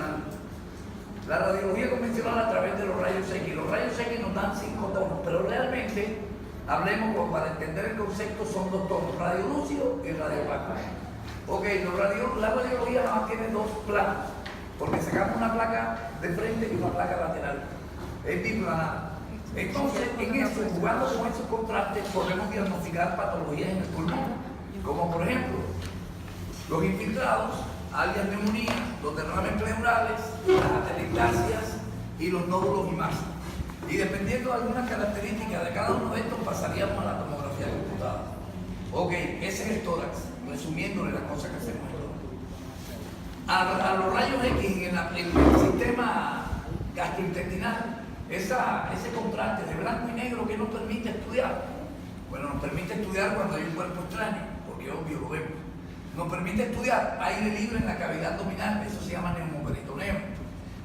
convencional. La radiología convencional a través de los rayos X. Los rayos X nos dan 5 tonos, pero realmente, hablemos para entender el concepto, son 2 tonos, radio lúcido y radio opaco. Ok, la radiología nada más tiene 2 planos, porque sacamos una placa de frente y una placa lateral. Es biplanada. Entonces, en eso, jugando con esos contrastes, podemos diagnosticar patologías en el pulmón, como por ejemplo, los infiltrados, alias neumonía, los derrames pleurales, las atelectasias y los nódulos y más. Y dependiendo de algunas características de cada uno de estos, pasaríamos a la tomografía computada. Ok, ese es el tórax, resumiéndole las cosas que hacemos. A los rayos X en el sistema gastrointestinal, ese contraste de blanco y negro que nos permite estudiar. Bueno, nos permite estudiar cuando hay un cuerpo extraño, porque obvio lo vemos. Nos permite estudiar aire libre en la cavidad abdominal, eso se llama neumoperitoneo.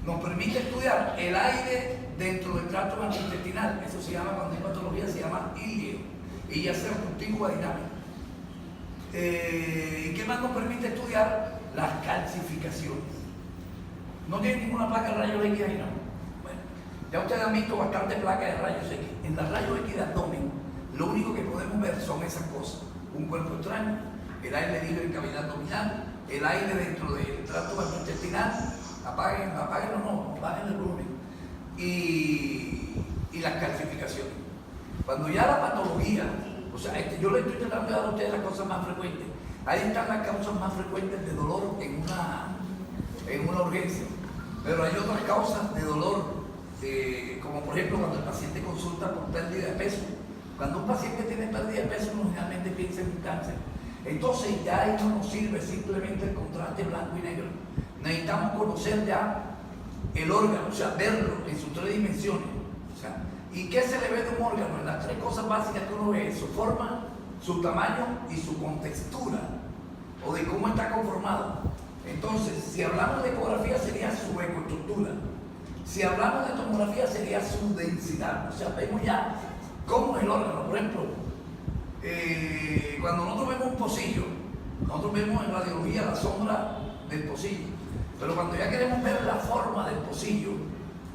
Nos permite estudiar el aire dentro del tracto gastrointestinal, eso se llama, cuando hay patología, se llama ilio, y ya sea contigua dinámica. ¿Y qué más nos permite estudiar? Las calcificaciones. No tiene ninguna placa de rayos X ahí, ¿no? Bueno, ya ustedes han visto bastante placas de rayos X. En las rayos X de abdomen, lo único que podemos ver son esas cosas. Un cuerpo extraño, el aire libre en cavidad abdominal, el aire dentro del tracto gastrointestinal, apáguenlo, no, bajen el volumen, y las calcificaciones. Cuando ya la patología, o sea, yo le estoy tratando de dar a ustedes las cosas más frecuentes. Ahí están las causas más frecuentes de dolor en una urgencia, pero hay otras causas de dolor, como por ejemplo cuando el paciente consulta por pérdida de peso. Cuando un paciente tiene pérdida de peso, generalmente piensa en un cáncer. Entonces ya ahí no nos sirve simplemente el contraste blanco y negro. Necesitamos conocer ya el órgano, o sea, verlo en sus 3 dimensiones. O sea, ¿y qué se le ve de un órgano? En las 3 cosas básicas que uno ve: su forma, su tamaño y su contextura, o de cómo está conformado. Entonces, si hablamos de ecografía, sería su ecoestructura. Si hablamos de tomografía, sería su densidad. O sea, vemos ya cómo es el órgano. Por ejemplo, cuando nosotros vemos un pocillo, nosotros vemos en radiología la sombra del pocillo. Pero cuando ya queremos ver la forma del pocillo,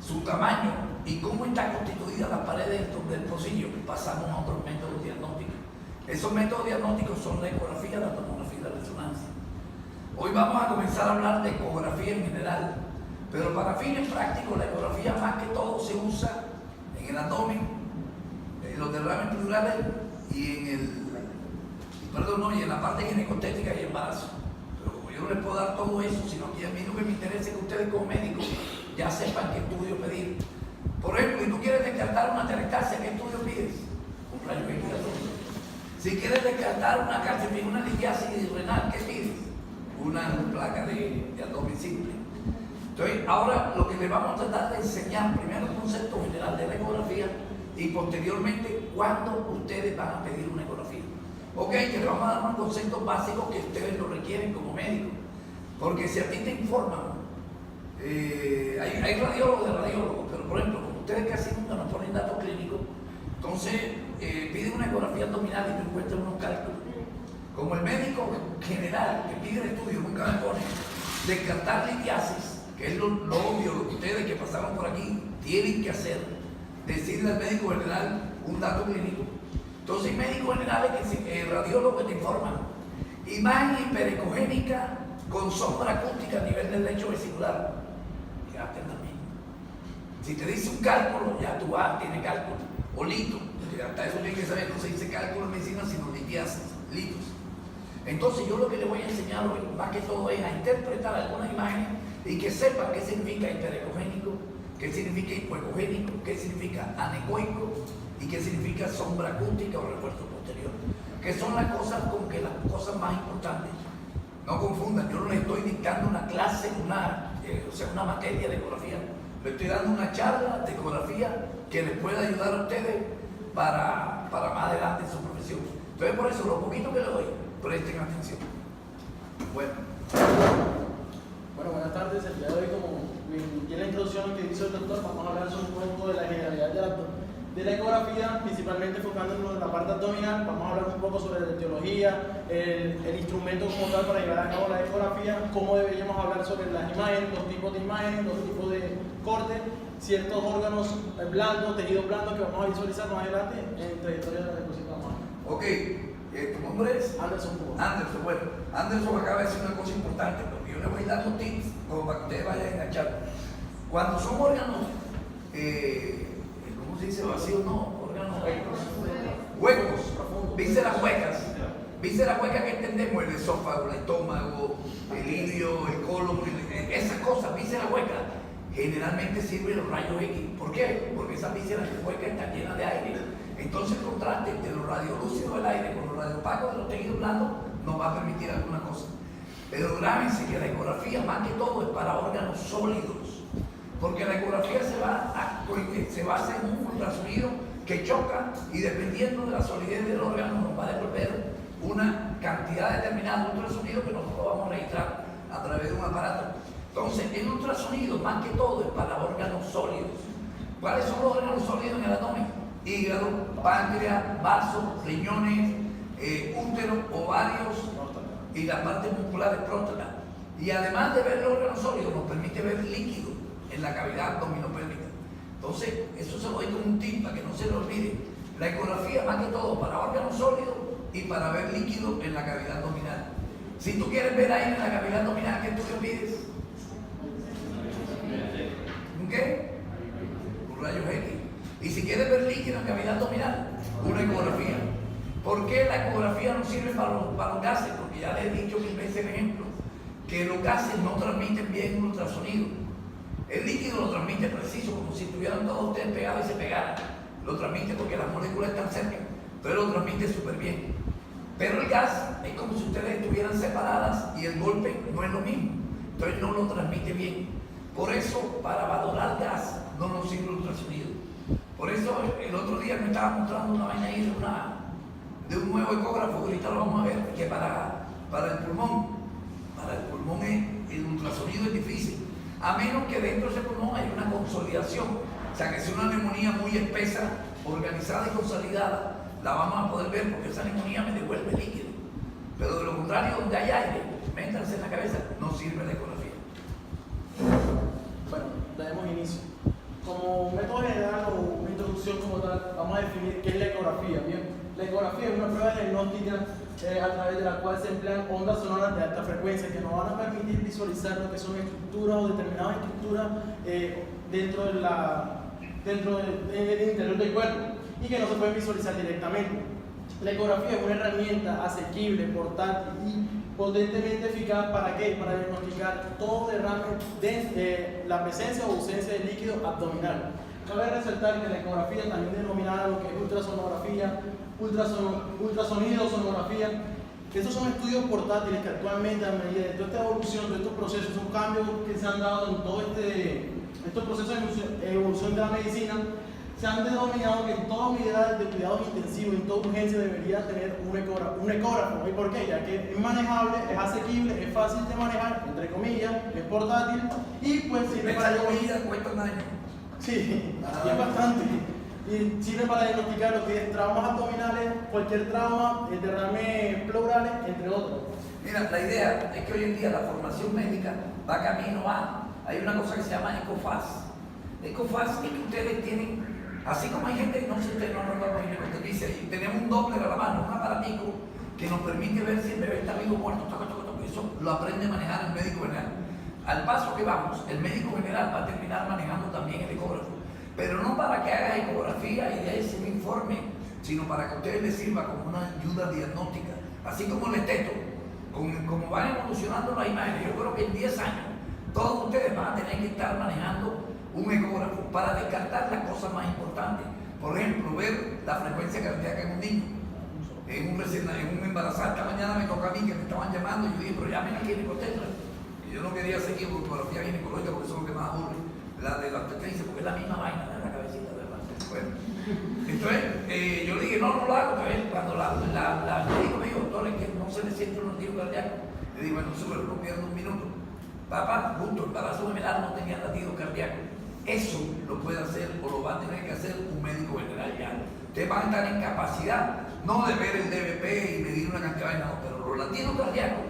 su tamaño y cómo está constituida la pared del pocillo, pasamos a otros métodos diagnósticos. Esos métodos diagnósticos son la ecografía, la tomografía y la resonancia. Hoy vamos a comenzar a hablar de ecografía en general, pero para fines prácticos la ecografía más que todo se usa en el abdomen, en los derrames pleurales y en la parte ginecotética y embarazo. Pero como yo no les puedo dar todo eso, sino que a mí lo que me interesa es que ustedes como médicos ya sepan qué estudio pedir. Por ejemplo, si tú quieres descartar una atelectasia, ¿qué estudio pides? Un rayo X de abdomen. Si quieres descartar una calcificación, una litiasis renal, ¿qué pides? Una placa de abdomen simple. Entonces, ahora lo que les vamos a tratar de enseñar, primero el concepto general de la ecografía y posteriormente cuándo ustedes van a pedir una ecografía. Ok, que les vamos a dar unos conceptos básicos que ustedes lo requieren como médicos. Porque si a ti te informan, hay radiólogos de radiólogos, pero por ejemplo, como ustedes casi nunca nos ponen datos clínicos, entonces piden una ecografía abdominal y te encuentran unos cálculos. Como el médico general que pide el estudio nunca me pone descartar litiasis, que es lo obvio, lo que ustedes que pasaron por aquí tienen que hacer, decirle al médico general un dato clínico. Entonces hay médicos generales, radiólogos que te informan: imagen hiperecogénica con sombra acústica a nivel del lecho vesicular. Quédate también. Si te dice un cálculo, ya tú tienes cálculo. O lito, hasta eso tienes que saber, no se dice cálculo en medicina, sino litiasis, litos. Entonces yo lo que les voy a enseñar hoy, más que todo, es a interpretar algunas imágenes y que sepan qué significa hiperecogénico, qué significa hipoecogénico, qué significa anecoico y qué significa sombra acústica o refuerzo posterior, que son las cosas como que las cosas más importantes. No confundan, yo no les estoy dictando una clase, una materia de ecografía. Les estoy dando una charla de ecografía que les pueda ayudar a ustedes para más adelante en su profesión. Entonces, por eso, lo poquito que les doy, presten atención. Bueno, buenas tardes. El día de hoy, como en la introducción que hizo el doctor, vamos a hablar sobre un poco de la generalidad de la ecografía, principalmente enfocándonos en la parte abdominal. Vamos a hablar un poco sobre la etiología, el instrumento como tal para llevar a cabo la ecografía, cómo deberíamos hablar sobre las imágenes, los tipos de imágenes, los tipos de corte, ciertos órganos blandos, tejidos blandos que vamos a visualizar más adelante en trayectoria de la diapositiva. Ok, ¿tu nombre es? Anderson Cuba. Anderson, bueno, Anderson acaba de decir una cosa importante, porque yo le voy dando tips como para que ustedes vayan enganchando. Cuando son órganos, ¿cómo se dice? Vacíos, no, órganos huecos, vísceras huecas. Vísceras huecas que entendemos, el esófago, el estómago, el ilio, el colon, esas cosas, vísceras huecas, generalmente sirven los rayos X. ¿Por qué? Porque esas vísceras huecas están llenas de aire. Entonces el contraste entre los radiolúcidos del aire con los radioopacos de los tejidos blandos nos va a permitir alguna cosa. Pero grábense que la ecografía más que todo es para órganos sólidos, porque la ecografía se basa en un ultrasonido que choca y dependiendo de la solidez del órgano nos va a devolver una cantidad determinada de ultrasonido que nosotros vamos a registrar a través de un aparato. Entonces el ultrasonido más que todo es para órganos sólidos. ¿Cuáles son los órganos sólidos en el abdomen? Hígado, páncreas, vasos, riñones, útero, ovarios y las partes musculares, próstata. Y además de ver el órgano sólido, nos permite ver líquido en la cavidad abdominopélvica. Entonces, eso se lo doy como un tip para que no se lo olvide. La ecografía, más que todo, para órganos sólidos y para ver líquido en la cavidad abdominal. Si tú quieres ver aire en la cavidad abdominal, ¿qué estudio pides? ¿Un qué? Un rayos X. Y si quieres ver líquido en cavidad abdominal, una ecografía. ¿Por qué la ecografía no sirve para los gases? Porque ya les he dicho mil veces el ejemplo, que los gases no transmiten bien un ultrasonido. El líquido lo transmite preciso, como si estuvieran todos ustedes pegados y se pegaran. Lo transmite porque las moléculas están cerca, pero lo transmite súper bien. Pero el gas es como si ustedes estuvieran separadas y el golpe no es lo mismo. Entonces no lo transmite bien. Por eso, para valorar gas, no nos sirve el ultrasonido. Por eso el otro día me estaba mostrando una vaina ahí de un nuevo ecógrafo, ahorita lo vamos a ver, que para el pulmón el ultrasonido es difícil, a menos que dentro de ese pulmón hay una consolidación, o sea que si una neumonía muy espesa, organizada y consolidada, la vamos a poder ver porque esa neumonía me devuelve líquido, pero de lo contrario, donde hay aire, métanse en la cabeza, no sirve la ecografía. Bueno, daremos inicio. Como método general o una introducción como tal, vamos a definir qué es la ecografía. Bien, la ecografía es una prueba diagnóstica a través de la cual se emplean ondas sonoras de alta frecuencia que nos van a permitir visualizar lo que son estructuras o determinadas estructuras dentro del interior del cuerpo y que no se pueden visualizar directamente. La ecografía es una herramienta asequible, portátil y potentemente eficaz. ¿Para qué? Para diagnosticar todo derrame de la presencia o ausencia de líquido abdominal. Cabe resaltar que la ecografía, también denominada lo que es ultrasonografía, ultrasonido, sonografía, estos son estudios portátiles que actualmente, a medida de toda esta evolución, de estos procesos, son cambios que se han dado en todo estos procesos de evolución de la medicina, se han denominado que en toda unidad de cuidados intensivos, en toda urgencia, debería tener un ecógrafo. ¿Y por qué? Ya que es manejable, es asequible, es fácil de manejar, entre comillas, es portátil y pues sirve para diagnosticar. ¿Cuesta un año? Sí, y es bastante. Y sirve para diagnosticar lo que es traumas abdominales, cualquier trauma, derrames pleurales, entre otros. Mira, la idea es que hoy en día la formación médica va camino a. Hay una cosa que se llama ECOFAS. ECOFAS es que ustedes tienen. Así como hay gente que no se no nos dice, y tenemos un Doppler a la mano, un aparatico que nos permite ver si el bebé está vivo o muerto, eso lo aprende a manejar el médico general. Al paso que vamos, el médico general va a terminar manejando también el ecógrafo, pero no para que haga ecografía y de ahí se me informe, sino para que a ustedes les sirva como una ayuda diagnóstica, así como el esteto, como van evolucionando las imágenes. Yo creo que en 10 años todos ustedes van a tener que estar manejando un ecógrafo para descartar las cosas más importantes. Por ejemplo, ver la frecuencia cardíaca en un niño, en un embarazada. Esta mañana me toca a mí que me estaban llamando y yo dije, pero llamen aquí en Ecotetra. Y yo no quería seguir ecografía ginecológica porque eso es lo que más aburre, la de la obstetricia, porque es la misma vaina de la cabecita, ¿verdad? Bueno, entonces yo le dije, no lo hago. Entonces, cuando la médico me dijo, doctor, es que no se le siente un latido cardíaco, le dije, bueno, súper, no pierdo un minuto. Papá, justo el embarazo gemelar no tenía latido cardíaco. Eso lo puede hacer o lo va a tener que hacer un médico general ya. Ustedes van a estar en capacidad, no de ver el DBP y medir una cantidad de nada, pero los latidos cardíacos,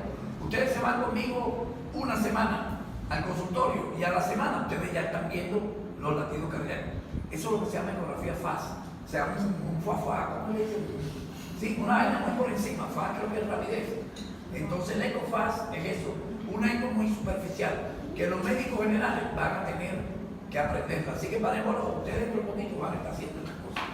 ustedes se van conmigo una semana al consultorio y a la semana ustedes ya están viendo los latidos cardíacos. Eso es lo que se llama ecografía FAS, o sea, un fuafá, ¿cómo le dicen? Sí, una vaina muy por encima, FAS creo que es rapidez. Entonces el ECOFAS es eso, una eco muy superficial, que los médicos generales van a tener que aprenderla. Así que parémoslo, ustedes por poquito van a estar haciendo las cosas.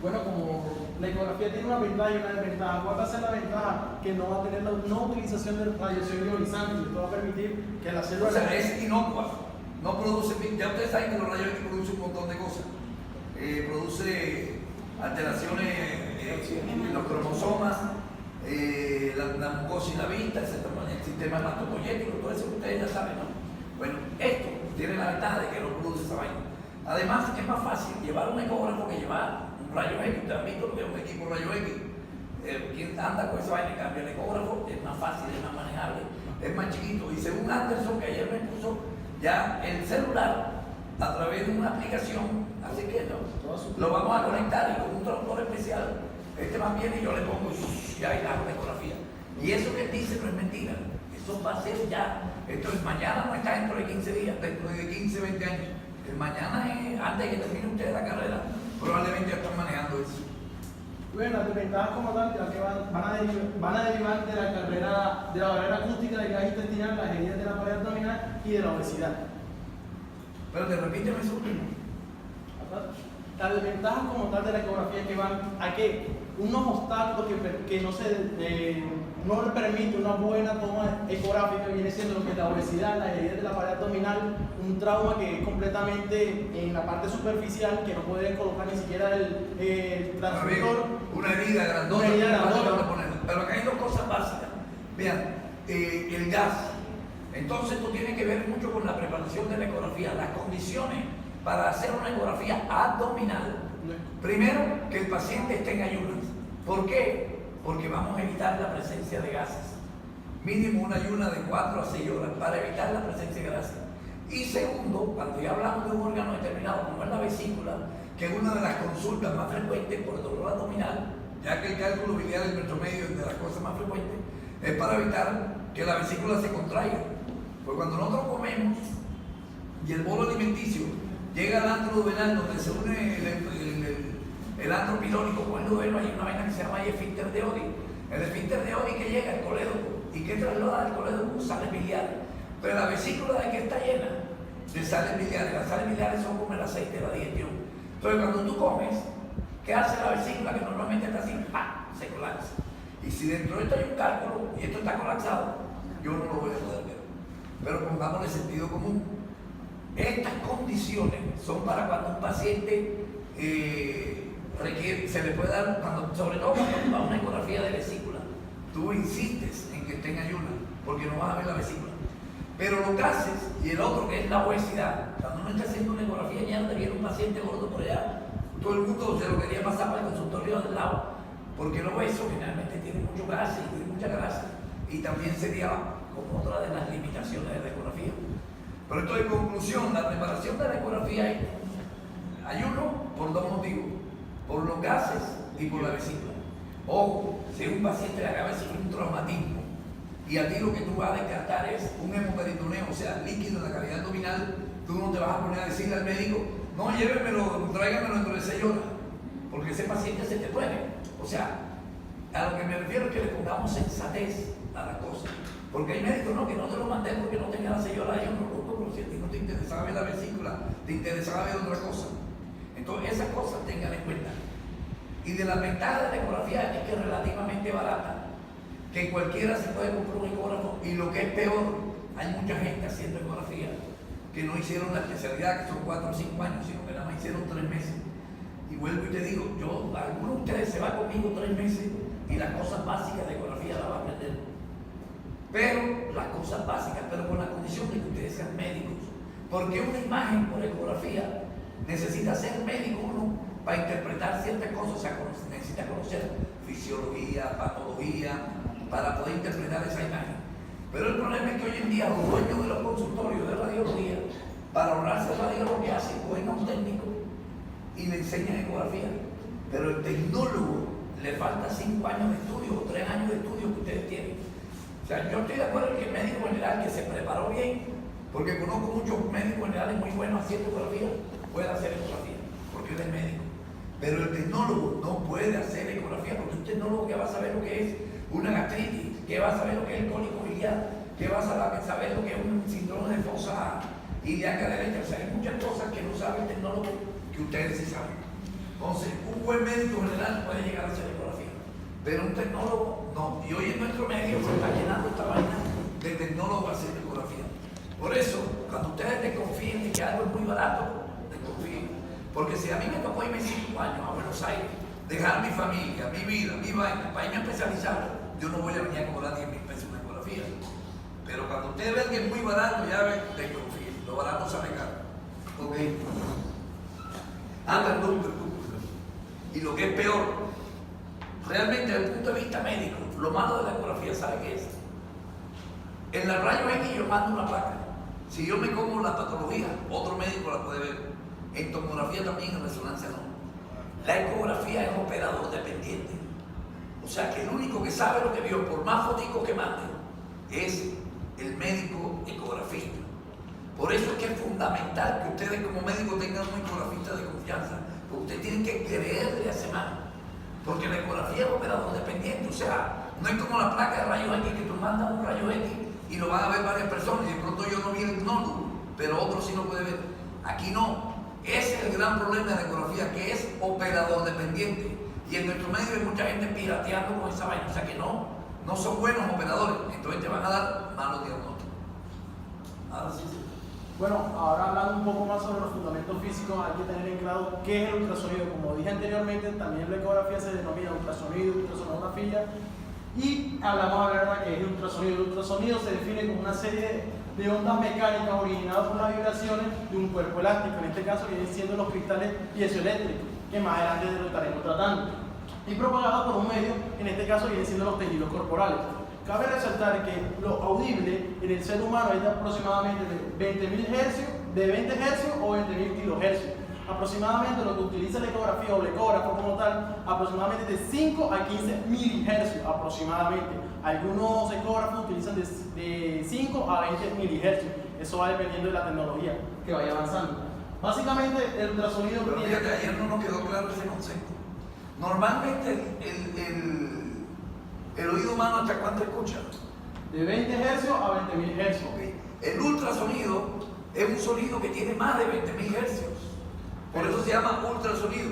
Bueno, como la ecografía tiene una ventaja y una desventaja, ¿cuál va a ser la ventaja? Que no va a tener la no utilización de radiación ionizante. Esto va a permitir que la célula... O sea, es inocua, no produce... Ya ustedes saben que los rayos X producen un montón de cosas. Produce alteraciones en los cromosomas, la mucosa y la vista, el sistema hematopoyético, todo eso que ustedes ya saben, ¿no? Bueno, esto tiene la ventaja de que no produce esa vaina. Además, es más fácil llevar un ecógrafo que llevar un rayo X. Ustedes han visto que es un equipo rayo X. Quien anda con esa vaina y cambia el ecógrafo es más fácil, es más manejable, es más chiquito. Y según Anderson, que ayer me puso, ya el celular, a través de una aplicación, así que lo vamos a conectar y con un traductor especial, más bien y yo le pongo y ahí la ecografía. Y eso que él dice no es mentira. Eso va a ser ya. Esto es mañana, no está dentro de 15 días, dentro de 15, 20 años. El mañana es antes de que termine usted la carrera, probablemente ya están manejando eso. Bueno, las desventajas como tal que van a derivar de la carrera, de la barrera acústica del gas intestinal, las heridas de la pared abdominal y de la obesidad. Pero te repíteme eso último. Las desventajas como tal de la ecografía que van a que unos obstáculos que no le permite una buena toma ecográfica viene siendo lo que es la obesidad, las heridas de la pared abdominal, un trauma que es completamente en la parte superficial, que no puede colocar ni siquiera el transductor. Una herida grandota. Una herida grandota. Pero acá hay dos cosas básicas. Vean, el gas. Entonces esto tiene que ver mucho con la preparación de la ecografía, las condiciones para hacer una ecografía abdominal. Primero, que el paciente esté en ayunas. ¿Por qué? Porque vamos a evitar la presencia de gases. Mínimo una ayuna de 4 a 6 horas para evitar la presencia de gases. Y segundo, cuando ya hablamos de un órgano determinado como es la vesícula, que es una de las consultas más frecuentes por dolor abdominal, ya que el cálculo biliar en nuestro medio es de las cosas más frecuentes, es para evitar que la vesícula se contraiga. Pues cuando nosotros comemos y el bolo alimenticio llega al antro duodenal donde se une el antro pilónico con el duodeno, hay una vaina que se llama esfínter de Oddi. El esfínter de Oddi que llega al colédoco y que traslada al colédoco sales biliares. Pero la vesícula de que está llena de sales biliares. Las sales biliares son como el aceite de la digestión. Entonces cuando tú comes, ¿qué hace la vesícula? Que normalmente está así, ¡pam!, se colapsa. Y si dentro de esto hay un cálculo y esto está colapsado, yo no lo voy a poder ver. Pero pongámosle sentido común. Estas condiciones son para cuando un paciente requiere, se le puede dar, sobre todo cuando va a una ecografía de vesícula, tú insistes en que esté en ayunas, porque no vas a ver la vesícula. Pero los gases y el otro que es la obesidad, cuando uno está haciendo una ecografía ñarda, viene un paciente gordo por allá, todo el mundo se lo quería pasar para el consultorio del lado, porque el obeso generalmente tiene mucho gas y tiene mucha grasa, y también sería como otra de las limitaciones de la ecografía. Pero esto en conclusión, la preparación de la ecografía es ayuno por dos motivos, por los gases y por la vesícula. Ojo, si un paciente le acaba de sufrir un traumatismo y a ti lo que tú vas a descartar es un hemoperitoneo, o sea, líquido en la cavidad abdominal, tú no te vas a poner a decirle al médico, no, llévemelo, tráigamelo dentro de 6 horas, porque ese paciente se te muere. O sea, a lo que me refiero es que le pongamos sensatez a las cosas. Porque hay médicos que no te lo mandé porque no tenía la 6 horas, yo no lo pero si a ti no te interesaba ver la vesícula, te interesaba ver otra cosa. Entonces esas cosas tengan en cuenta. Y de las ventajas de la ecografía es que es relativamente barata, que cualquiera se puede comprar un ecógrafo, y lo que es peor, hay mucha gente haciendo ecografía que no hicieron la especialidad, que son 4 o 5 años, sino que nada más hicieron 3 meses. Y vuelvo y te digo, algunos de ustedes se va conmigo 3 meses y las cosas básicas de ecografía las va a aprender. Pero las cosas básicas, pero con la condición de que ustedes sean médicos. Porque una imagen por ecografía necesita ser médico uno para interpretar ciertas cosas, o sea, necesita conocer fisiología, patología, para poder interpretar esa imagen. Pero el problema es que hoy en día los dueños de los consultorios de radiología para ahorrarse el radio lo que hace, cogen a un técnico y le enseñan ecografía. Pero el tecnólogo le falta 5 años de estudio o 3 años de estudio que ustedes tienen. O sea, yo estoy de acuerdo en que el médico general que se preparó bien, porque conozco muchos médicos generales muy buenos haciendo ecografía, puede hacer ecografía, porque él es médico. Pero el tecnólogo no puede hacer ecografía, porque un tecnólogo que va a saber lo que es una gastritis, que va a saber lo que es el cólico biliar, que va a saber lo que es un síndrome de fosa ilíaca derecha. O sea, hay muchas cosas que no sabe el tecnólogo que ustedes sí saben. Entonces, un buen médico general puede llegar a hacer ecografía, pero un tecnólogo no. Y hoy en nuestro medio se está llenando esta vaina de tecnólogos haciendo ecografía. Por eso, cuando ustedes desconfíen de que algo es muy barato, desconfíen. Porque si a mí me tocó irme 5 años a Buenos Aires, dejar mi familia, mi vida, mi vaina, para irme a especializar, yo no voy a venir a cobrar 10.000 pesos una ecografía. Pero cuando ustedes ven que es muy barato, ya ven, desconfíen. Lo barato sale caro. ¿Ok? Perdón. Y lo que es peor, realmente desde el punto de vista médico, lo malo de la ecografía, ¿sabe qué es? En la rayos X yo mando una placa. Si yo me como la patología, otro médico la puede ver. En tomografía también, en resonancia no. La ecografía es operador dependiente. O sea que el único que sabe lo que vio, por más fotico que mande, es el médico ecografista. Por eso es que es fundamental que ustedes como médicos tengan un ecografista de confianza. Porque ustedes tienen que creerle a ese man. Porque la ecografía es operador dependiente. O sea, no es como la placa de rayos X que tú mandas un rayo X y lo van a ver varias personas. Y de pronto yo no vi el nódulo, pero otro sí lo puede ver. Aquí no. Ese es el gran problema de la ecografía, que es operador dependiente. Y en nuestro medio hay mucha gente pirateando con esa vaina. O sea que no son buenos operadores. Entonces te van a dar malos diagnósticos. Ahora sí. Bueno, ahora hablando un poco más sobre los fundamentos físicos, hay que tener en claro qué es el ultrasonido. Como dije anteriormente, también la ecografía se denomina ultrasonido, ultrasonografía. Y hablamos ahora que es el ultrasonido. El ultrasonido se define como una serie de ondas mecánicas originadas por las vibraciones de un cuerpo elástico. En este caso vienen siendo los cristales piezoeléctricos, que más adelante lo estaremos tratando. Y propagados por un medio, en este caso vienen siendo los tejidos corporales. Cabe resaltar que lo audible en el ser humano es de aproximadamente de 20.000 hercios, de 20 hercios o 20.000 kilohercios. Aproximadamente lo que utiliza la ecografía o el ecógrafo como tal, aproximadamente de 5 a 15 milihercios aproximadamente. Algunos ecógrafos utilizan de 5 a 20 milihercios. Eso va dependiendo de la tecnología que vaya avanzando. Básicamente el ultrasonido... Pero fíjate, ayer no nos quedó claro ese concepto. Normalmente el oído humano, ¿hasta cuánto escucha? De 20 hercios a 20.000 hercios. Okay. El ultrasonido es un sonido que tiene más de 20.000 hercios. Por eso se llama ultrasonido.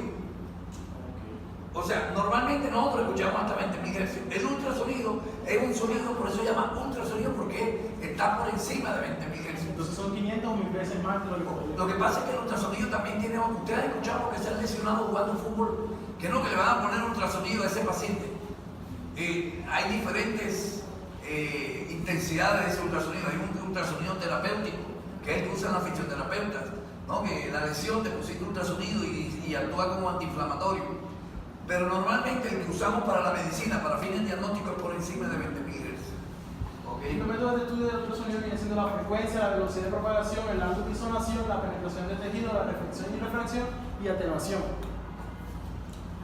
O sea, normalmente nosotros escuchamos hasta 20.000 hercios. El ultrasonido es un sonido, por eso se llama ultrasonido, porque está por encima de 20.000 hercios. Entonces son 500 o 1000 veces más de lo que pasa es que el ultrasonido también tiene... Ustedes han escuchado que se han lesionado jugando fútbol, que no, que le van a poner ultrasonido a ese paciente. Hay diferentes intensidades de ese ultrasonido. Hay un ultrasonido terapéutico, que es el que usan las fisioterapeutas, ¿no? Que la lesión te pusiste ultrasonido y actúa como antiinflamatorio. Pero normalmente el que usamos para la medicina, para fines diagnósticos, es por encima de 20.000 Hz. Los métodos de estudio del ultrasonido vienen siendo la frecuencia, la velocidad de propagación, el ángulo de isonación, la penetración del tejido, la reflexión y refracción y atenuación.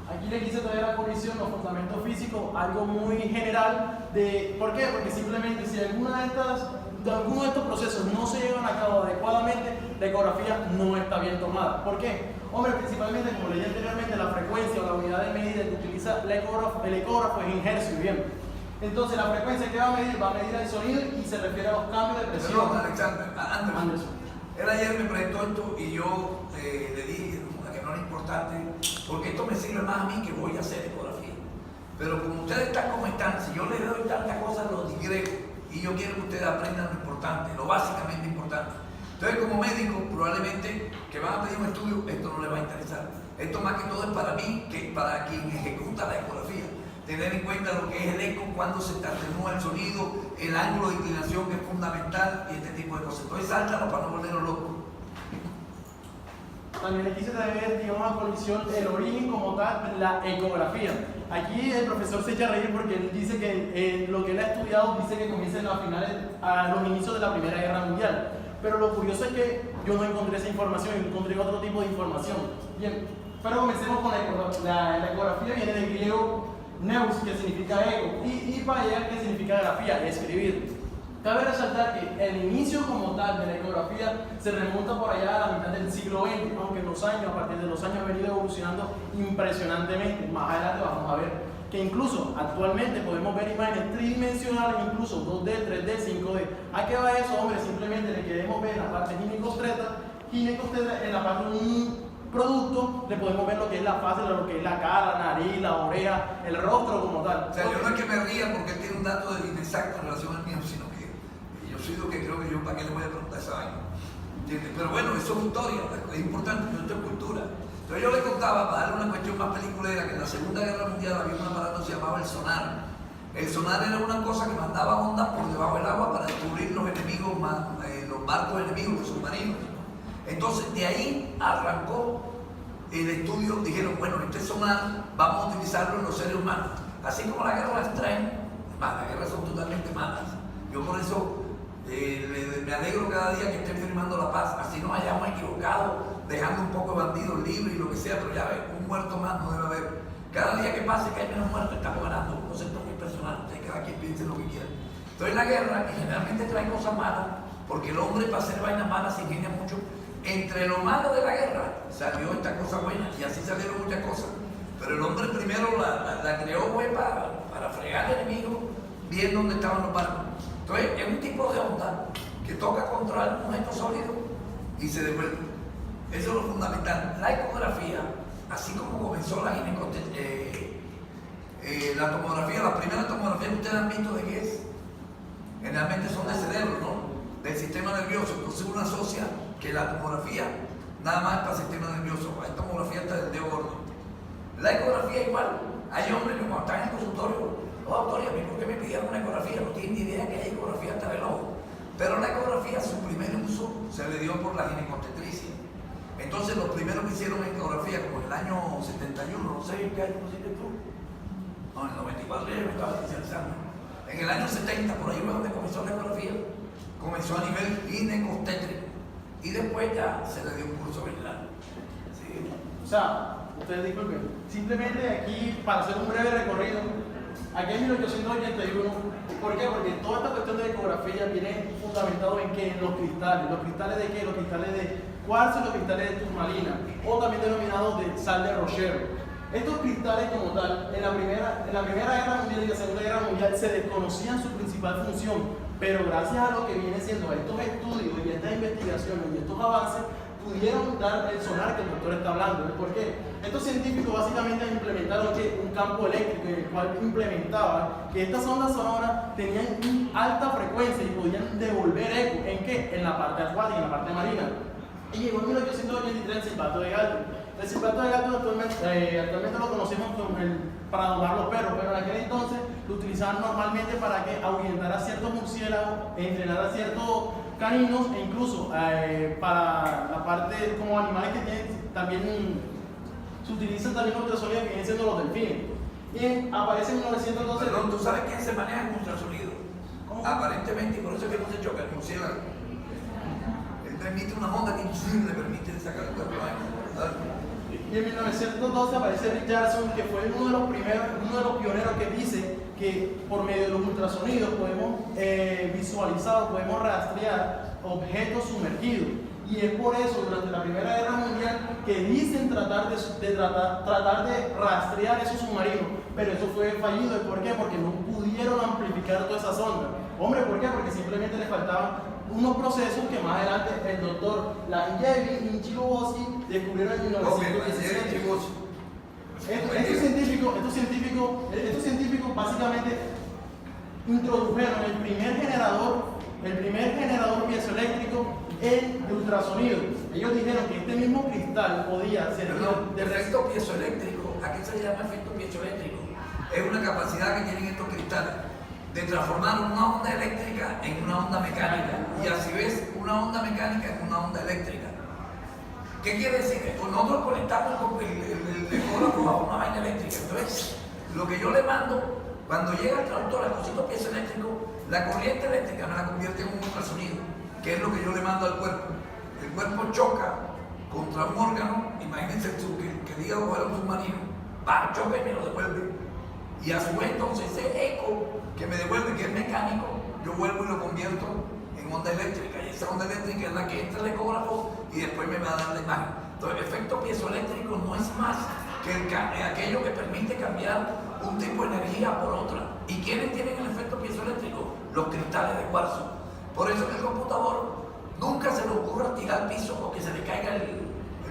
Aquí le quise traer a la colisión los fundamentos físicos, algo muy general de... ¿Por qué? Porque simplemente si alguno de estos procesos no se llevan a cabo adecuadamente, la ecografía no está bien tomada. ¿Por qué? Hombre, principalmente, como leí anteriormente, la frecuencia o la unidad de medida que utiliza el ecógrafo es en hercios, bien. Entonces, la frecuencia que va a medir el sonido y se refiere a los cambios de presión. Perdón, Alexander, Anderson. Él ayer me presentó esto y yo le dije que no era importante, porque esto me sirve más a mí que voy a hacer ecografía. Pero como ustedes están como están, si yo les doy tantas cosas, los digrego. Y yo quiero que ustedes aprendan lo importante, lo básicamente importante. Entonces, como médico, probablemente que van a pedir un estudio, esto no les va a interesar. Esto más que todo es para mí, que para quien ejecuta la ecografía. Tener en cuenta lo que es el eco, cuando se atenúa el sonido, el ángulo de inclinación que es fundamental y este tipo de cosas. Entonces, sáltalo para no volvernos locos. También le quise traer, digamos, a colisión el origen como tal, la ecografía. Aquí el profesor se echa a reír porque él dice que lo que él ha estudiado dice que comienza a los inicios de la Primera Guerra Mundial. Pero lo curioso es que yo no encontré esa información, encontré otro tipo de información. Bien, pero comencemos con la ecografía. Viene del griego neus, que significa eco, y paella, que significa grafía, escribir. Cabe resaltar que el inicio como tal de la ecografía se remonta por allá a la mitad del siglo XX, aunque en los años, a partir de los años, ha venido evolucionando impresionantemente. Más adelante vamos a ver que incluso actualmente podemos ver imágenes tridimensionales, incluso 2D, 3D, 5D. ¿A qué va eso, hombre? Simplemente le queremos ver la parte ginecosteta, en la parte de un producto, le podemos ver lo que es la fase, lo que es la cara, la nariz, la oreja, el rostro como tal. O sea, yo no es que me ría porque él tiene un dato inexacto en relación al mío, sino que yo soy lo que creo que yo, ¿para qué le voy a preguntar esa vaina? ¿Entiendes? Pero bueno, eso es historia, es importante, esto es cultura. Entonces yo le contaba, para darle una cuestión más peliculera, que en la Segunda Guerra Mundial había un aparato que se llamaba el sonar. El sonar era una cosa que mandaba ondas por debajo del agua para descubrir los enemigos, los barcos enemigos, los submarinos. Entonces de ahí arrancó el estudio, dijeron, bueno, este sonar vamos a utilizarlo en los seres humanos. Así como la guerra las traen, las guerras son totalmente malas. Yo por eso me alegro cada día que estén firmando la paz, así nos hayamos equivocado, dejando un poco de bandidos libres y lo que sea, pero ya ves, un muerto más no debe haber. Cada día que pase que hay menos muertos, estamos ganando, un concepto muy personal, cada quien piense lo que quiera. Entonces la guerra, que generalmente trae cosas malas, porque el hombre para hacer vainas malas se ingenia mucho, entre lo malo de la guerra salió esta cosa buena, y así salieron muchas cosas. Pero el hombre primero la creó fue para fregar al enemigo, bien dónde estaban los barcos. Entonces es un tipo de onda que toca controlar un objeto sólido y se devuelve. Eso es lo fundamental. La ecografía, así como comenzó la la tomografía, la primera tomografía que ustedes han visto de qué es, generalmente son de cerebro, ¿no? Del sistema nervioso. Entonces uno asocia que la tomografía nada más es para el sistema nervioso. Hay tomografía hasta del dedo gordo. La ecografía igual. Hay hombres que cuando están en el consultorio, doctor, ¿y a mí por qué me pidieron una ecografía? No tienen ni idea que hay ecografía hasta del ojo. Pero la ecografía, su primer uso se le dio por la ginecobstetricia. Entonces los primeros que hicieron ecografía, como en el año 71, no sé en qué año naciste tú. No, en el 94 ya me estaba especializando. En el año 70, por ahí fue donde comenzó la ecografía. Comenzó a nivel ginecobstétrico. Y después ya se le dio un curso general. ¿Sí? O sea, ustedes disculpen, simplemente aquí, para hacer un breve recorrido, aquí en 1881, ¿por qué? Porque toda esta cuestión de ecografía viene fundamentado en que los cristales. ¿Los cristales de qué? Los cristales de cuarzo y los cristales de turmalina, o también denominados de sal de Rocher. Estos cristales como tal, en la primera guerra mundial y la segunda guerra mundial se desconocían su principal función, pero gracias a lo que viene siendo estos estudios y estas investigaciones y estos avances, pudieron dar el sonar que el doctor está hablando. ¿Por qué? Estos científicos básicamente implementaron un campo eléctrico en el cual implementaban que estas ondas sonoras tenían alta frecuencia y podían devolver eco. ¿En qué? En la parte acuática, en la parte marina. Y llegó en 1883 el silbato de gato. El silbato de gato actualmente lo conocemos para domar los perros, pero en aquel entonces lo utilizaban normalmente para que ahuyentara a ciertos murciélagos, entrenara a ciertos caninos e incluso para la parte como animales que tienen también se utilizan también ultrasonidos que vienen siendo los delfines. Y aparece en 1912. Perdón, ¿tú sabes quién se maneja en ultrasonido? Aparentemente, y por eso es que no se choca el murciélago. Él permite una onda que inclusive le permite sacar el cuerpo. Y en 1912 aparece Richardson, que fue uno de los pioneros que dice que por medio de los ultrasonidos podemos visualizar, podemos rastrear objetos sumergidos. Y es por eso, durante la Primera Guerra Mundial, que dicen tratar de rastrear esos submarinos, pero eso fue fallido. ¿Por qué? Porque no pudieron amplificar todas esas ondas. Hombre, ¿por qué? Porque simplemente les faltaban unos procesos que más adelante el doctor Langevin y Chigubosi descubrieron en 1917. Estos científicos básicamente introdujeron el primer generador piezoeléctrico de ultrasonido. Ellos dijeron que este mismo cristal podía ser de efecto piezoeléctrico. ¿A qué se llama efecto piezoeléctrico? Es una capacidad que tienen estos cristales de transformar una onda eléctrica en una onda mecánica, y así ves una onda mecánica en una onda eléctrica. ¿Qué quiere decir? Pues nosotros conectamos el ecógrafo a una vaina eléctrica. Entonces, lo que yo le mando, cuando llega el traductor al cosito piezoeléctrico, la corriente eléctrica me la convierte en un ultrasonido. ¿qué es lo que yo le mando al cuerpo? El cuerpo choca contra un órgano, imagínense tú que el hígado fuera un submarino, va, choca y me lo devuelve. Y a su vez entonces ese eco que me devuelve, que es mecánico, yo vuelvo y lo convierto en onda eléctrica. Y esa onda eléctrica es la que entra al ecógrafo y después me va a dar la imagen. Entonces el efecto piezoeléctrico no es más que aquello que permite cambiar un tipo de energía por otra. ¿Y quiénes tienen el efecto piezoeléctrico? Los cristales de cuarzo. Por eso que el computador nunca se le ocurra tirar al piso o que se le caiga el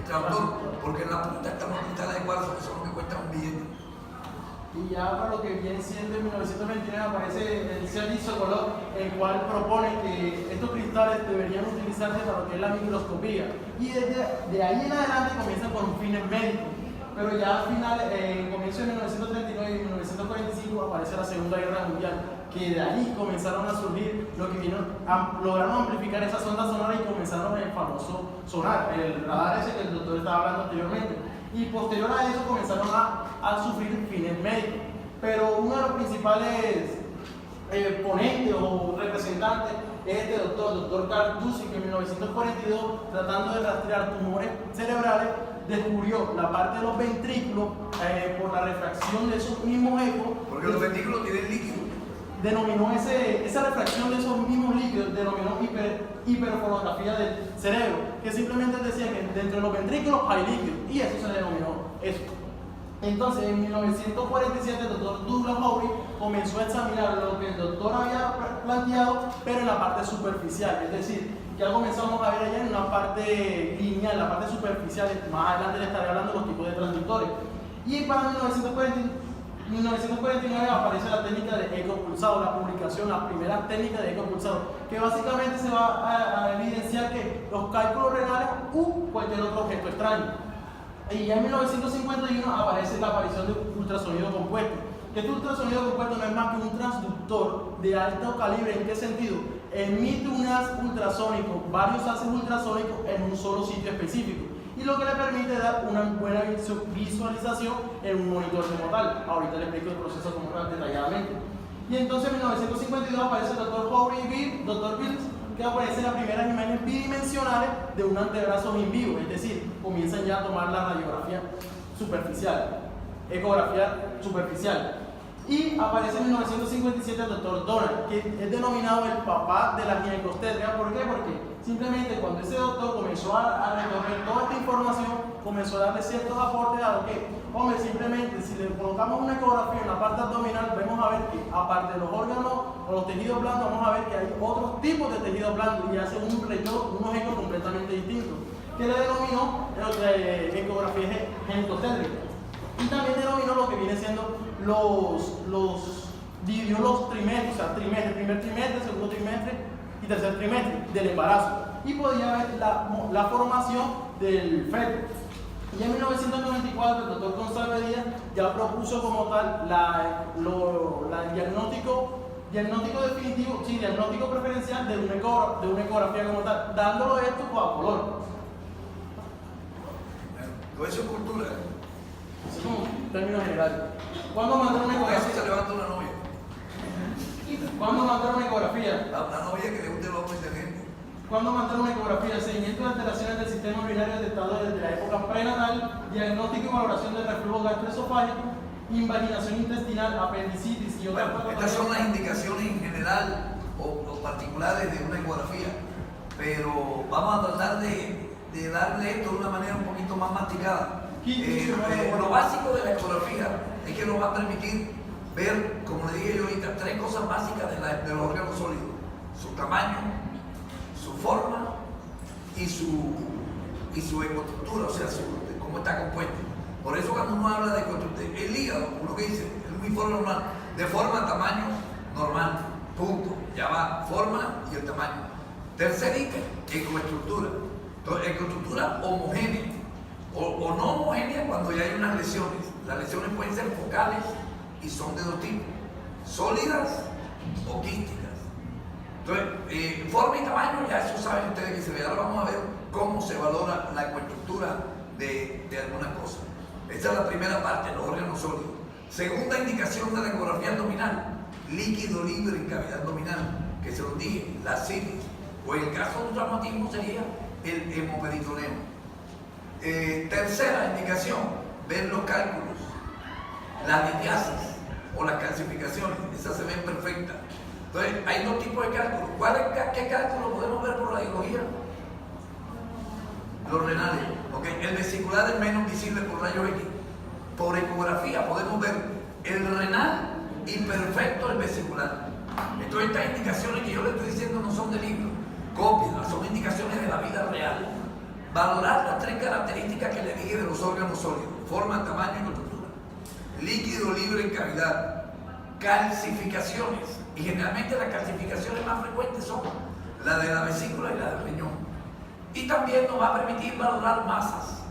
traductor, porque en la punta están los cristales de cuarzo, que son los que cuestan un billete. Y ya para lo que viene siendo en 1929 aparece el CERN Sokolov, el cual propone que estos cristales deberían utilizarse para lo que es la microscopía. Y de ahí en adelante comienzan con fines médicos. Pero ya al final, en comienzo de 1939 y 1945 aparece la Segunda Guerra Mundial, que de ahí comenzaron a surgir lo que lograron amplificar esas ondas sonoras y comenzaron el famoso sonar, el radar ese que el doctor estaba hablando anteriormente. Y posterior a eso comenzaron a sufrir fines médicos. Pero uno de los principales ponentes o representantes es este doctor Carl Dusing, que en 1942, tratando de rastrear tumores cerebrales, descubrió la parte de los ventrículos por la refracción de esos mismos ecos. Porque los ventrículos tienen líquido. Denominó esa refracción de esos mismos líquidos, denominó hiperfonografía del cerebro, que simplemente decía que dentro de los ventrículos hay líquido, y eso se le denominó eso. Entonces, en 1947, el doctor Douglas Houry comenzó a examinar lo que el doctor había planteado, pero en la parte superficial, es decir, ya comenzamos a ver allá en una parte lineal, la parte superficial. Más adelante les estaré hablando de los tipos de transductores. Y para 1949 aparece la técnica de eco pulsado, la publicación, la primera técnica de eco pulsado, que básicamente se va a evidenciar que los cálculos renales u cualquier otro objeto extraño. Y ya en 1951 aparece la aparición de ultrasonido compuesto. Este ultrasonido compuesto no es más que un transductor de alto calibre. ¿En qué sentido? Emite un haz ultrasónico, varios haces ultrasónicos en un solo sitio específico, y lo que le permite dar una buena visualización en un monitor como tal. Ahorita les explico el proceso como tal detalladamente. Y entonces en 1952 aparece el doctor Dr. Bills, que aparece las primeras imágenes bidimensionales de un antebrazo in vivo, es decir, comienzan ya a tomar la radiografía superficial, ecografía superficial. Y aparece en 1957 el doctor Donald, que es denominado el papá de la ginecobstetra. ¿Por qué? Porque simplemente cuando ese doctor comenzó a recorrer toda esta información, comenzó a darle ciertos aportes a lo que, hombre, simplemente si le colocamos una ecografía en la parte abdominal, vemos a ver que aparte de los órganos o los tejidos blandos, vamos a ver que hay otros tipos de tejidos blandos y hace unos ecos completamente distintos, que le denominó ecografía ginecobstétrica. Y también denominó lo que viene siendo dividió los trimestres, o sea, primer trimestre, segundo trimestre y tercer trimestre del embarazo, y podía ver la formación del feto. Y en 1994 el doctor Gonzalo Díaz ya propuso como tal el diagnóstico definitivo, sí, diagnóstico preferencial de una ecografía como tal, dándolo esto a color. Todo eso es cultura. Eso es un término general. ¿Cuándo mandar una Por eso ecografía? se levanta una novia. ¿Cuándo mandar una ecografía? La novia que le guste el hombre inteligente. ¿Cuándo mandar una ecografía? Seguimiento de alteraciones del sistema urinario detectado desde la época prenatal, diagnóstico y valoración del reflujo gastroesofágico, invaginación intestinal, apendicitis y otras Bueno, estas son las indicaciones en general o particulares de una ecografía, pero vamos a tratar de darle esto de una manera un poquito más masticada. Lo básico de la ecografía es que nos va a permitir ver, como le dije yo ahorita, tres cosas básicas de los órganos sólidos: su tamaño, su forma y su ecoestructura, o sea, cómo está compuesto. Por eso cuando uno habla de ecoestructura, el hígado, uno que dice, es muy forma normal, de forma, tamaño, normal, punto, ya va, forma y el tamaño. Tercer ítem, ecoestructura. Entonces, ecoestructura homogénea o no homogénea cuando ya hay unas lesiones. Las lesiones pueden ser focales y son de dos tipos: sólidas o quísticas. Entonces, forma y tamaño, ya eso saben ustedes que se ve. Ahora vamos a ver cómo se valora la ecoestructura de alguna cosa. Esta es la primera parte, los órganos sólidos. Segunda indicación de la ecografía abdominal: líquido libre en cavidad abdominal, que se los dije, la cilis. o en el caso de un traumatismo sería el hemoperitoneo. Tercera indicación, ver los cálculos, las litiasis o las calcificaciones, esas se ven perfectas. Entonces, hay dos tipos de cálculos. ¿Qué cálculo podemos ver por radiología? Los renales. ¿Okay? El vesicular es menos visible por rayos X. Por ecografía podemos ver el renal y perfecto el vesicular. Entonces, estas indicaciones que yo le estoy diciendo no son de libro, cópienlas, son indicaciones de la vida real. Valorar las tres características que le dije de los órganos sólidos: forma, tamaño y contextura. Líquido libre en cavidad. Calcificaciones. Y generalmente las calcificaciones más frecuentes son la de la vesícula y la del riñón. Y también nos va a permitir valorar masas.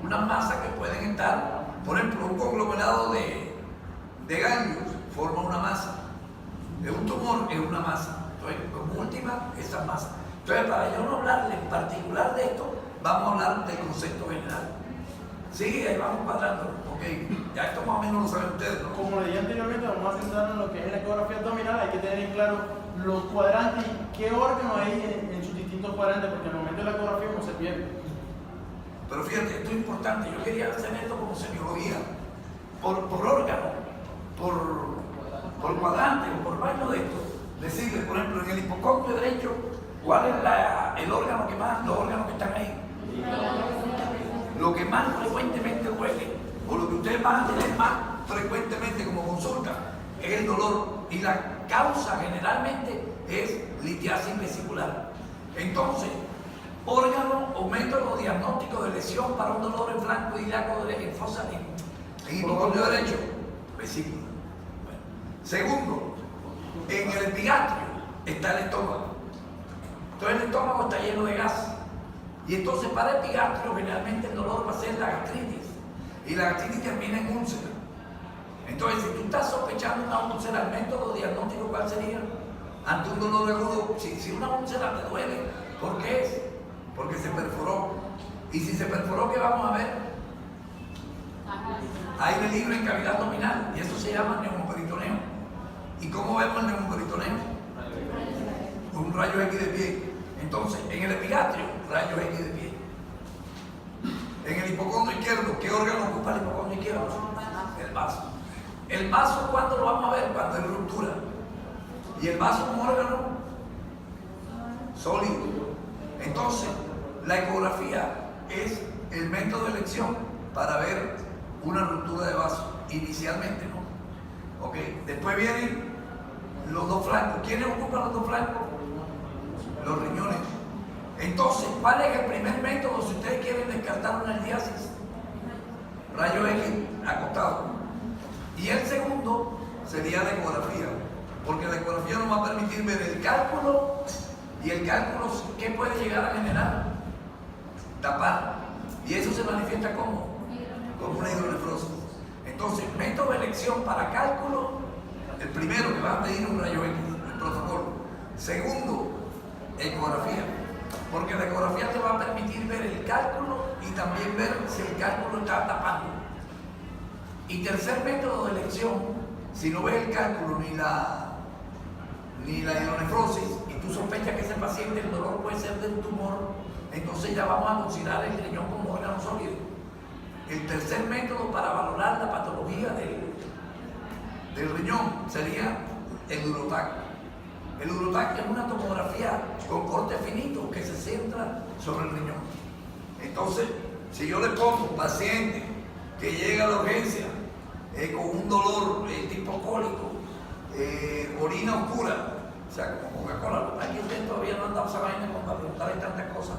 Unas masas que pueden estar, por ejemplo, un conglomerado de ganglios forma una masa. Un tumor es una masa. Entonces, como última, esa masa. Entonces, para yo no hablarle en particular de esto, vamos a hablar del concepto general. Sí, ahí vamos cuadrando. Ok, ya esto más o menos lo saben ustedes, ¿no? Como le dije anteriormente, vamos a centrarnos en lo que es la ecografía abdominal. Hay que tener en claro los cuadrantes y qué órganos hay en sus distintos cuadrantes, porque al momento de la ecografía no se pierde. Pero fíjate, esto es importante. Yo quería hacer esto como semiología, por órgano, por cuadrante o por vaino de esto. Decirle, por ejemplo, en el hipocondrio derecho, ¿cuál es el órgano que más, los órganos que están ahí? Lo que más frecuentemente duele, o lo que ustedes van a tener más frecuentemente como consulta, es el dolor. Y la causa generalmente es litiasis vesicular. Entonces, órgano o método diagnóstico de lesión para un dolor en flanco ilíaco en fosa en hipocondrio derecho, vesícula. Bueno. Segundo, en el epigastrio está el estómago. Entonces el estómago está lleno de gas. Y entonces para el epigastrio generalmente el dolor va a ser la gastritis. Y la gastritis termina en úlcera. Entonces, si tú estás sospechando una úlcera, el método diagnóstico, ¿cuál sería? Ante un dolor agudo, si una úlcera te duele, ¿por qué es? Porque se perforó. Y si se perforó, ¿qué vamos a ver? Aire libre en cavidad abdominal. Y eso se llama neumoperitoneo. ¿Y cómo vemos el neumoperitoneo? Un rayo X de pie. Entonces, en el epigastrio, rayos X de pie. En el hipocondrio izquierdo, ¿qué órgano ocupa el hipocondrio izquierdo? El vaso. El vaso, ¿cuándo lo vamos a ver? Cuando hay ruptura. Y el vaso es un órgano sólido. Entonces, la ecografía es el método de elección para ver una ruptura de vaso. Inicialmente, ¿no? Ok, después vienen los dos flancos. ¿Quiénes ocupan los dos flancos? Los riñones. Entonces, ¿cuál es el primer método si ustedes quieren descartar una litiasis? Rayo X acostado. Y el segundo sería la ecografía, porque la ecografía nos va a permitir ver el cálculo, y el cálculo, ¿qué puede llegar a generar? Tapar. Y eso se manifiesta como una hidronefrosis. Entonces, método de elección para cálculo, el primero que va a pedir un rayo X, el protocolo. Segundo, ecografía, porque la ecografía te va a permitir ver el cálculo y también ver si el cálculo está tapando. Y tercer método de elección, si no ves el cálculo ni la hidronefrosis y tú sospechas que ese paciente el dolor puede ser de un tumor, entonces ya vamos a considerar el riñón como órgano sólido. El tercer método para valorar la patología del riñón sería el urotac. El urotac es una tomografía con corte finito que se centra sobre el riñón. Entonces, si yo le pongo un paciente que llega a la urgencia con un dolor tipo cólico, orina oscura, o sea, como Coca-Cola, aquí usted todavía no han dado esa vaina para preguntarle tantas cosas,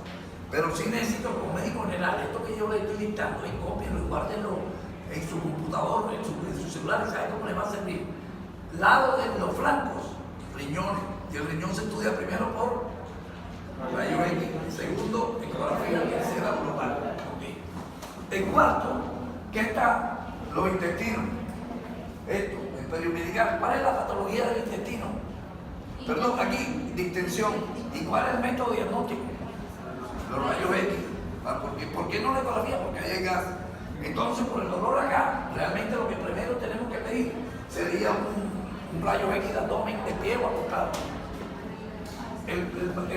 pero sí necesito como médico general, esto que yo le estoy dictando, y cópienlo y guárdenlo en su computador, en su celular, y sabe cómo le va a servir. Lado de los flancos, riñones, y el riñón se estudia primero por rayo X, segundo, ecografía, tercera, global. Okay. En cuarto, ¿qué está? Los intestinos. Esto, el periumbilical. ¿Cuál es la patología del intestino? Perdón, aquí, distensión. ¿Y cuál es el método diagnóstico? Los rayos X. ¿Por qué no la ecografía? Porque ahí hay gas. Entonces, por el dolor acá, realmente lo que primero tenemos que pedir sería un rayo X de abdomen de pie o acostado.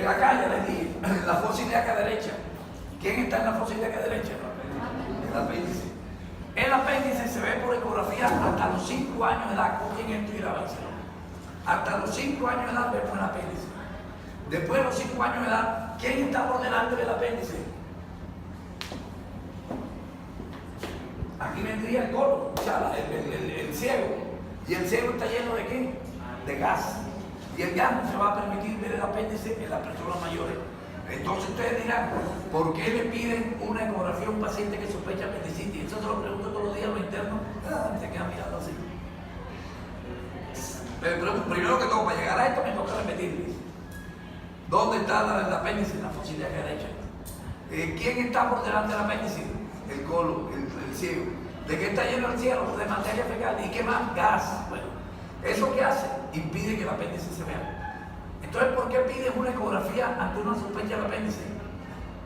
acá ya les dije, la fosa ilíaca derecha. ¿Quién está en la fosa ilíaca derecha? El apéndice. El apéndice se ve por ecografía hasta los 5 años de edad. Cogien esto y grábenselo. Hasta los 5 años de edad vemos el apéndice. Después de los 5 años de edad, ¿quién está por delante del apéndice? Aquí vendría el colon, o sea, el ciego. ¿Y el ciego está lleno de qué? De gas. Y el gas no se va a permitir ver el apéndice en las personas mayores. Entonces ustedes dirán, ¿por qué le piden una ecografía a un paciente que sospecha apendicitis? Eso se lo pregunto todos los días a los internos, se quedan mirando así. Pero primero que todo, para llegar a esto me toca repetirles. ¿Dónde está el apéndice? En la fosa ilíaca derecha. ¿Quién está por delante del apéndice? El colon, el ciego. ¿De qué está lleno el cielo? De materia fecal. ¿Y qué más? Gas. Bueno, ¿eso qué hace? Impide que el apéndice se vea. Entonces, ¿por qué pides una ecografía ante una sospecha del apéndice?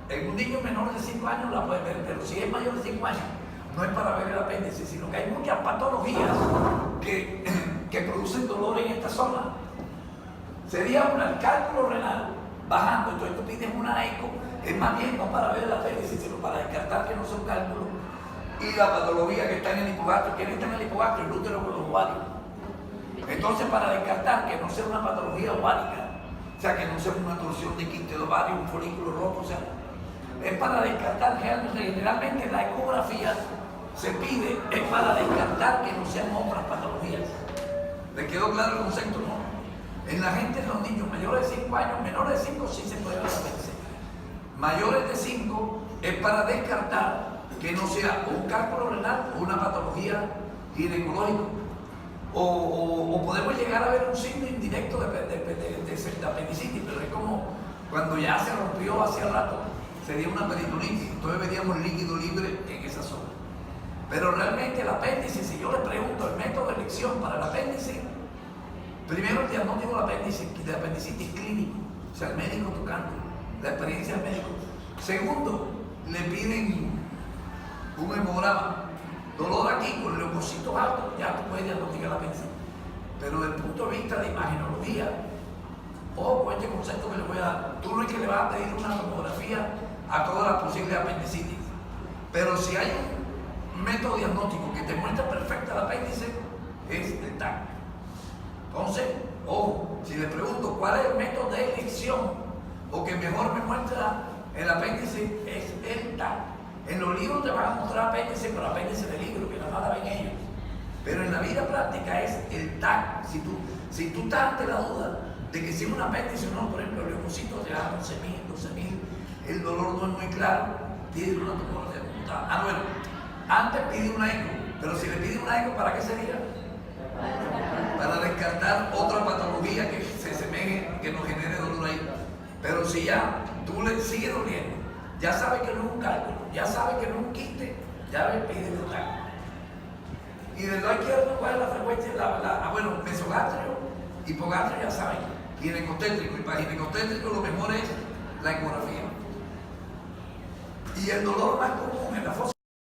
En un niño menor de 5 años la puede ver, pero si es mayor de 5 años, no es para ver el apéndice, sino que hay muchas patologías que producen dolor en esta zona. Sería el cálculo renal bajando, entonces tú pides una eco, es más bien no para ver el apéndice, sino para descartar que no sea un cálculo. Y la patología que está en el hipogastro, ¿quién está en el hipogastro? El útero con los ovarios. Entonces, para descartar que no sea una patología ovárica, o sea, que no sea una torsión de quiste de ovario, un folículo roto, o sea, es para descartar, generalmente la ecografía se pide, es para descartar que no sean otras patologías. ¿Les quedó claro el concepto, no? En la gente, en los niños mayores de 5 años, menores de 5 sí se puede ver la apéndice. Mayores de 5 es para descartar que no sea un cálculo renal o una patología ginecológica. O podemos llegar a ver un signo indirecto de apendicitis, pero es como cuando ya se rompió hace rato, sería una peritonitis, entonces veríamos líquido libre en esa zona. Pero realmente el apéndice, si yo le pregunto el método de elección para el apéndice, primero el diagnóstico de apendicitis clínico, o sea, el médico tocando, la experiencia del médico. Segundo, le piden un hemograma. Dolor aquí con leucocitos altos, ya tú puedes diagnosticar el apéndice. Pero desde el punto de vista de imagenología, ojo con este concepto que le voy a dar, tú no es que le vas a pedir una tomografía a todas las posibles apendicitis. Pero si hay un método diagnóstico que te muestra perfecta el apéndice, es el TAC. Entonces, ojo, si le pregunto cuál es el método de elección o que mejor me muestra el apéndice, es el TAC. En los libros te van a mostrar apéndice, pero apéndice de libro, que nada más la ven ellos. Pero en la vida práctica es el TAC. Si tú estás ante la duda de que si es un apéndice o no, por ejemplo, el leucocito te da 11.000, el dolor no es muy claro, pide una tomografía computada. Bueno, antes pide una eco, pero si le pide una eco, ¿para qué sería? Para descartar otra patología que se asemeje, que nos genere dolor ahí. Pero si ya tú le sigues doliendo, ya sabes que no es un cálculo, ya sabes que no es un quiste, ya le pides el TAC. Y del lado izquierdo, ¿cuál es la frecuencia? Bueno, mesogastrio, hipogastrio, ya saben, ginecostétrico. Y para ginecostétrico lo mejor es la ecografía. Y el dolor más común